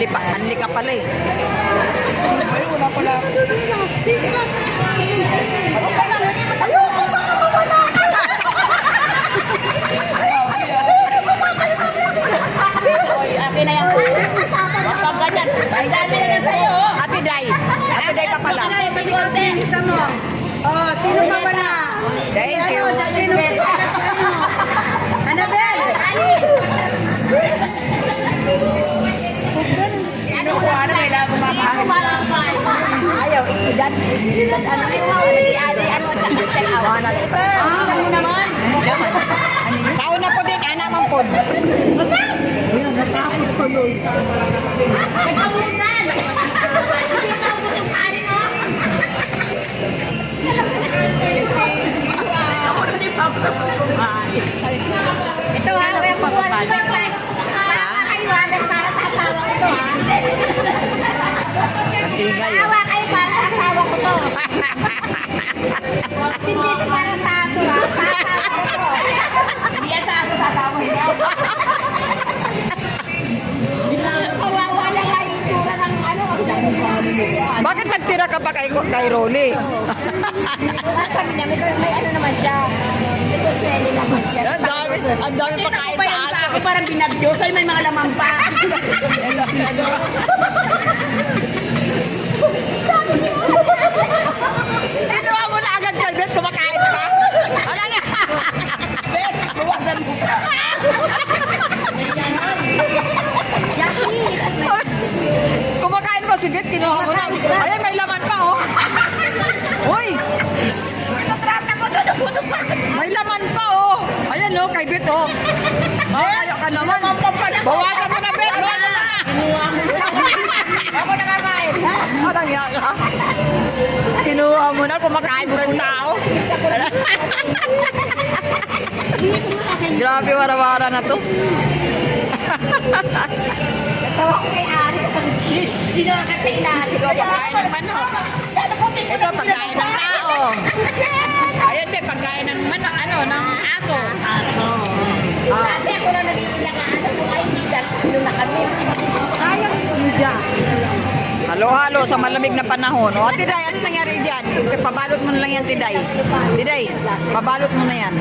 Anli ka pala eh. Ay, wala pala. Ayoko baka mawala ka. Oy, akin na yan. Huwag kang ganyan. Ay, dami na lang sa'yo. Ate Day. Ate Day ka pala. Isa mo. Oh, sino pa ba na? Thank you. Sino pa na? Annabel! Ano ko, ano, kailangan kumakain. Ayaw, ikidan. Ano, si Adi, ano, check out. Saan mo naman? Sa una po din, anak man po. Natakot tuloy. Nagkamutan! Hindi pa ako itong kanin, oh. Ako na di pa ako kumain. Ito ha, kaya kukuha nito. Maawa kayo ha, para sa asawa ko to ha. Maawa kayo para sa asawa ko to. Hindi ito para sa aso ha, sa asawa ko to. Hindi yan sa aso, sa asawa ko. Kawawa na nga yung tura ng ano. Bakit nagtira ka pa kay Rolly? Sabi niya, may ano naman siya. May kusweli naman siya. Ang dami pa kain Ba sa yan sa aso. akin parang binabyo. Sa'yo may mga laman pa. Ginawa mo na agad kay Beth, kumakain ka. Wala na. Bawasan mo pa. Kumakain mo si Beth, kinuha mo na. Ay, may laman pa oh. Uy! May laman pa oh. Ayan oh, kay Beth oh. Ay, ka naman. Bawasan mo na Beth, bawasan mo na. Ako nakakain. Parang yan ka. Kinuha mo na, kumakain mo ng tao. Grabe, wara-wara na to. Tawa ko kay Ari. Sino ka sa ilalim? Ito, pagkain ng manok. Ito, pagkain ng tao. Ayan din, pagkain ng manok, ano, ng aso. Dati ako na nag-ano kung ay dito na kami. Sayang yun dyan. Halo-halo sa malamig na panahon. O, Tiday, ano nangyari dyan? Pabalot mo na lang yan, Tiday. Tiday, pabalot mo na yan.